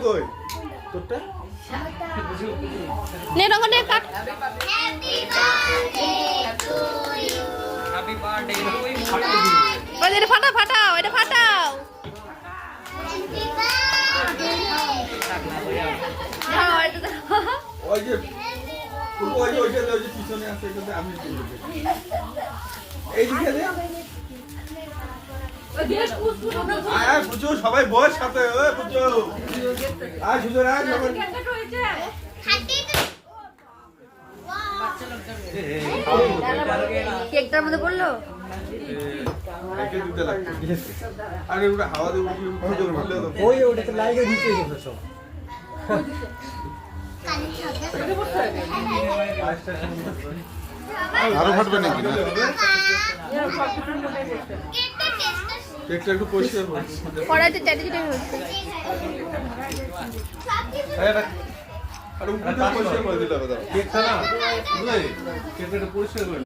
কই তোরটা নে রঙনে কাট হ্যাপি বার্থডে টু ইউ। ওই এটা ফাটাও ফাটাও এটা ফাটাও দাও এটা দাও ওই যে ওই যে পিছনে আছে এটাতে আমি এই দিকে দে আয় বুঝো সবাই বস সাথে ওই বুঝো আয় সুজো আয় সবাই কেকটার মধ্যে পড়লো একে দিতে লাগবে আরে ওটা হাওয়া দিয়ে উঠলে তো ওই ওটাতে লাইটে নিচে গেছে সব আরো ফাটবে নাকি কেকটা একটু পরিষ্কার করো কড়াইতে চ্যাটিটা হচ্ছে আরে উপরে পরিষ্কার করে দিলে হবে দাও কেকটা না বুঝলে কেকটা পরিষ্কার করে